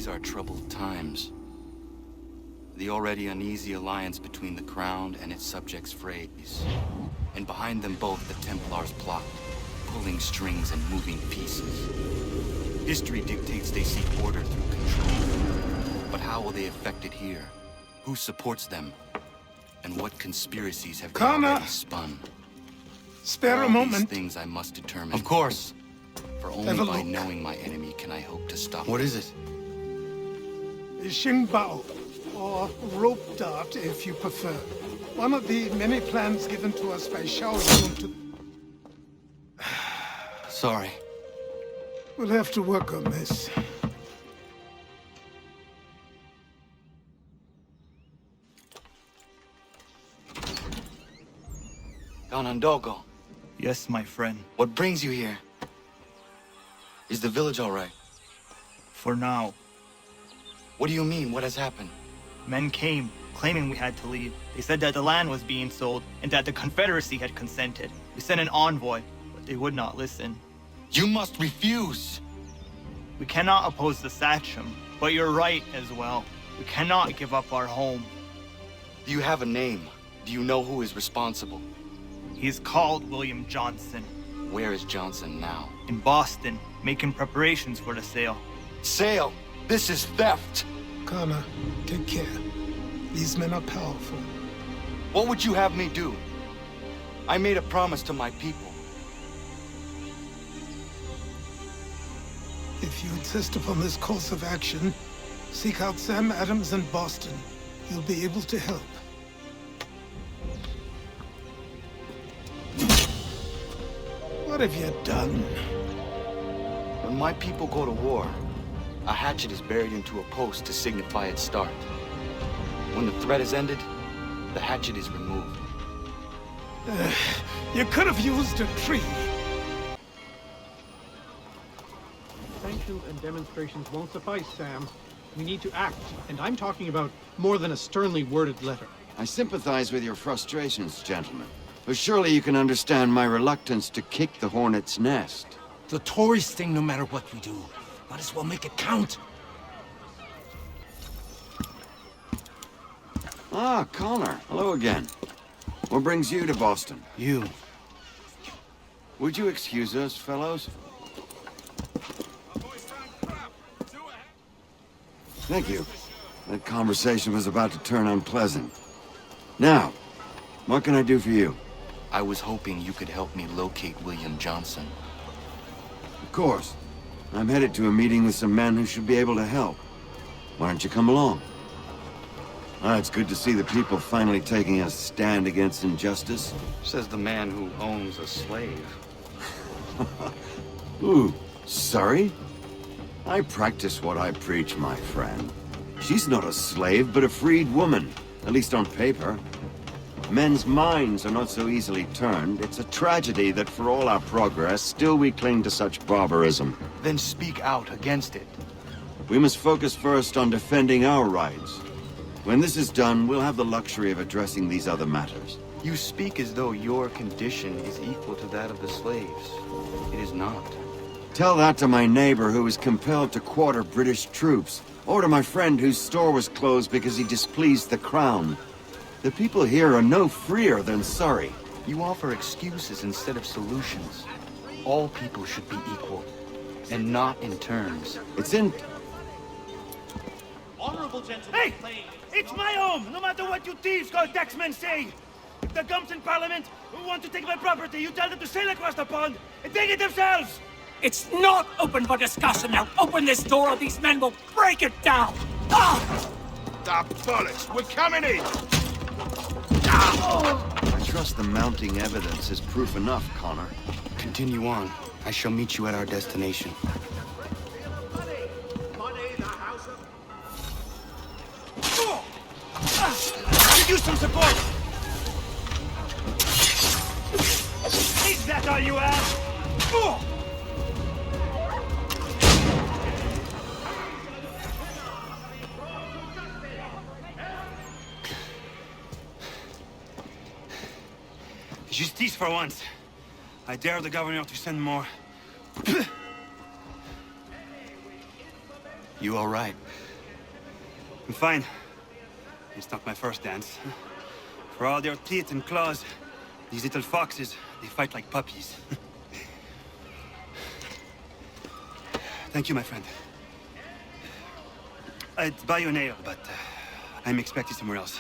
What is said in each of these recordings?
These are troubled times. The already uneasy alliance between the Crown and its subjects frays. And behind them both the Templars plot, pulling strings and moving pieces. History dictates they seek order through control. But how will they affect it here? Who supports them? And what conspiracies have they already spun? Spare a moment. These things I must determine. Of course. For only by knowing my enemy can I hope to stop What them. is it? Xingbao, or rope dart if you prefer. One of the many plans given to us by Shao to... Sorry. We'll have to work on this. Ganondogo, Yes, my friend. what brings you here? Is the village all right? For now. What do you mean? What has happened? Men came, claiming we had to leave. They said that the land was being sold, and that the Confederacy had consented. We sent an envoy, but they would not listen. You must refuse! We cannot oppose the Sachem, but you're right as well. We cannot give up our home. Do you have a name? Do you know who is responsible? He is called William Johnson. Where is Johnson now? In Boston, making preparations for the sale. Sale! This is theft! Connor, take care. These men are powerful. What would you have me do? I made a promise to my people. If you insist upon this course of action, seek out Sam Adams in Boston. He'll be able to help. What have you done? When my people go to war, a hatchet is buried into a post to signify its start. When the threat is ended, the hatchet is removed. You could have used a tree. Sanctions and demonstrations won't suffice, Sam. We need to act, and I'm talking about more than a sternly worded letter. I sympathize with your frustrations, gentlemen. But surely you can understand my reluctance to kick the hornet's nest. The Tories thing, no matter what we do. Might as well make it count. Ah, Connor. Hello again. What brings you to Boston? You. Would you excuse us, fellows? Thank you. That conversation was about to turn unpleasant. Now, what can I do for you? I was hoping you could help me locate William Johnson. Of course. I'm headed to a meeting with some men who should be able to help. Why don't you come along? Ah, it's good to see the people finally taking a stand against injustice. Says the man who owns a slave. Ooh, sorry? I practice what I preach, my friend. She's not a slave, but a freed woman. At least on paper. Men's minds are not so easily turned. It's a tragedy that for all our progress, still we cling to such barbarism. Then speak out against it. We must focus first on defending our rights. When this is done, we'll have the luxury of addressing these other matters. You speak as though your condition is equal to that of the slaves. It is not. Tell that to my neighbor who was compelled to quarter British troops, or to my friend whose store was closed because he displeased the Crown. The people here are no freer than Surrey. You offer excuses instead of solutions. All people should be equal, and not in terms. It's in... Honorable gentlemen, Hey! It's my home, no matter what you thieves called taxmen say! If the gums in Parliament who want to take my property, you tell them to sail across the pond and take it themselves! It's not open for discussion now. Open this door or these men will break it down. Ah! Ah, bollocks! We're coming in! I trust the mounting evidence is proof enough, Connor. Continue on. I shall meet you at our destination. Could use some support! Is that all you have? Justice for once. I dare the governor to send more. You all right? I'm fine. It's not my first dance. For all their teeth and claws, these little foxes, they fight like puppies. Thank you, my friend. I'd buy you an ale, but I'm expecting somewhere else.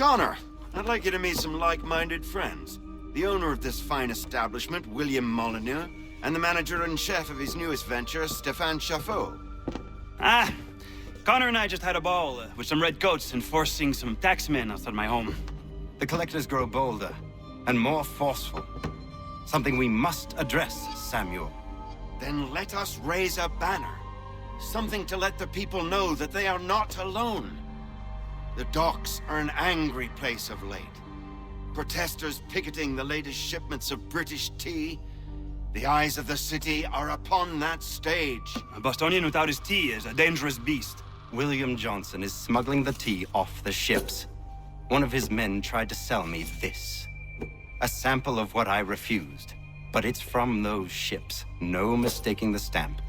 Connor, I'd like you to meet some like-minded friends. The owner of this fine establishment, Wiliam Molineau, and the manager and chef of his newest venture, Stéphane Shafo. Ah, Connor and I just had a ball with some red coats enforcing some taxmen outside my home. The collectors grow bolder and more forceful. Something we must address, Samuel. Then let us raise a banner. Something to let the people know that they are not alone. The docks are an angry place of late. Protesters picketing the latest shipments of British tea. The eyes of the city are upon that stage. A Bostonian without his tea is a dangerous beast. William Johnson is smuggling the tea off the ships. One of his men tried to sell me this. A sample of what I refused. But it's from those ships. No mistaking the stamp.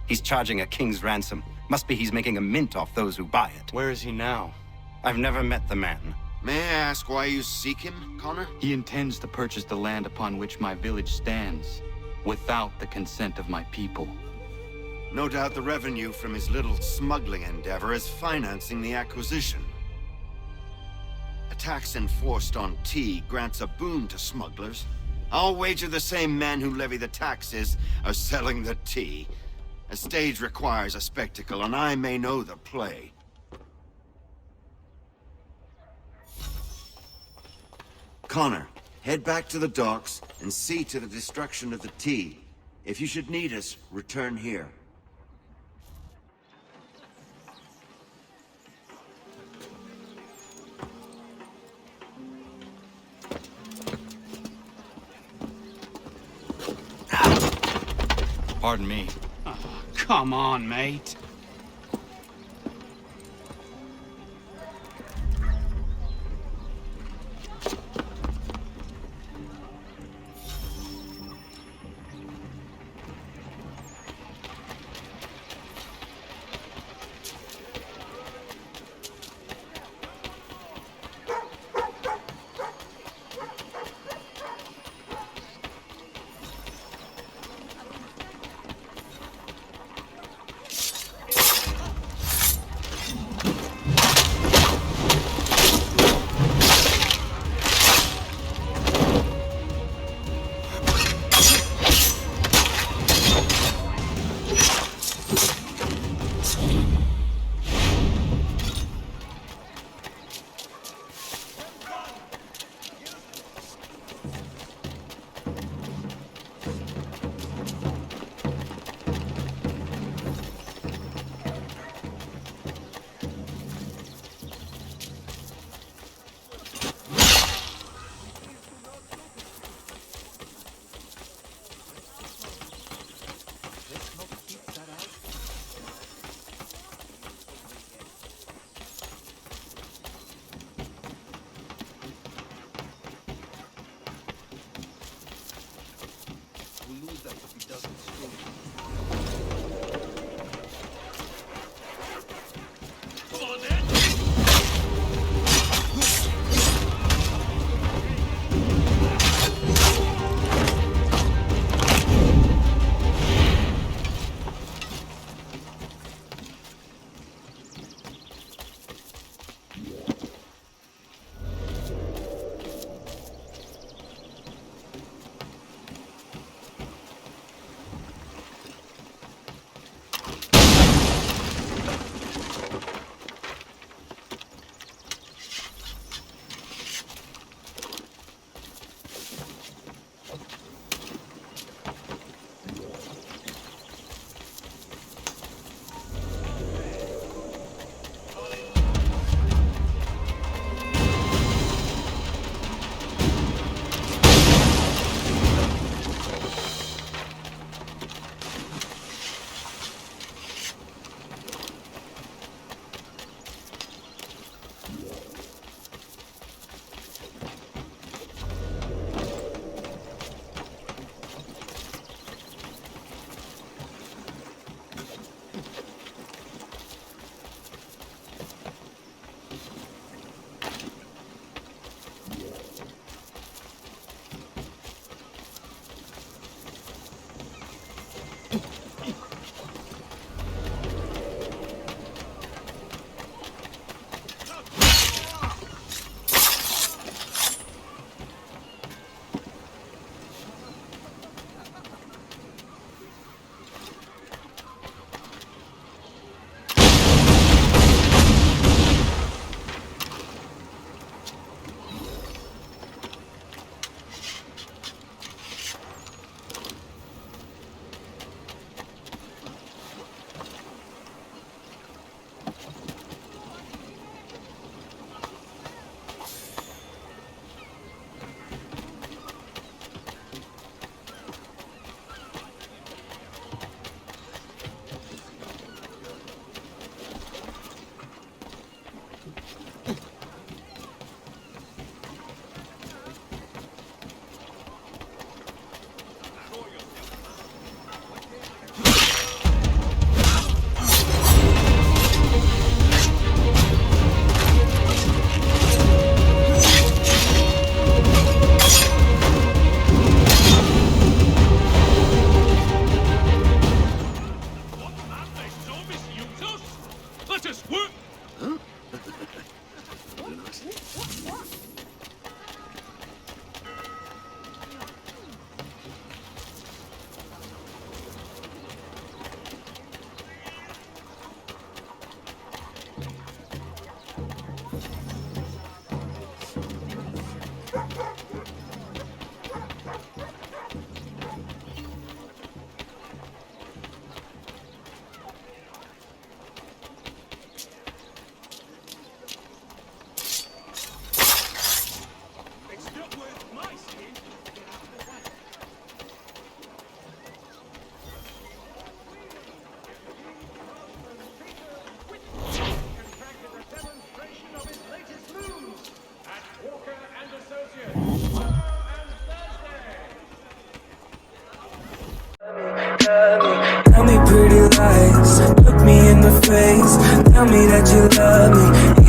He's charging a king's ransom. Must be he's making a mint off those who buy it. Where is he now? I've never met the man. May I ask why you seek him, Connor? He intends to purchase the land upon which my village stands, without the consent of my people. No doubt the revenue from his little smuggling endeavor is financing the acquisition. A tax enforced on tea grants a boon to smugglers. I'll wager the same men who levy the taxes are selling the tea. A stage requires a spectacle, and I may know the play. Connor, head back to the docks and see to the destruction of the tea. If you should need us, return here. Pardon me. Oh, come on, mate. in the face. Tell me that you love me.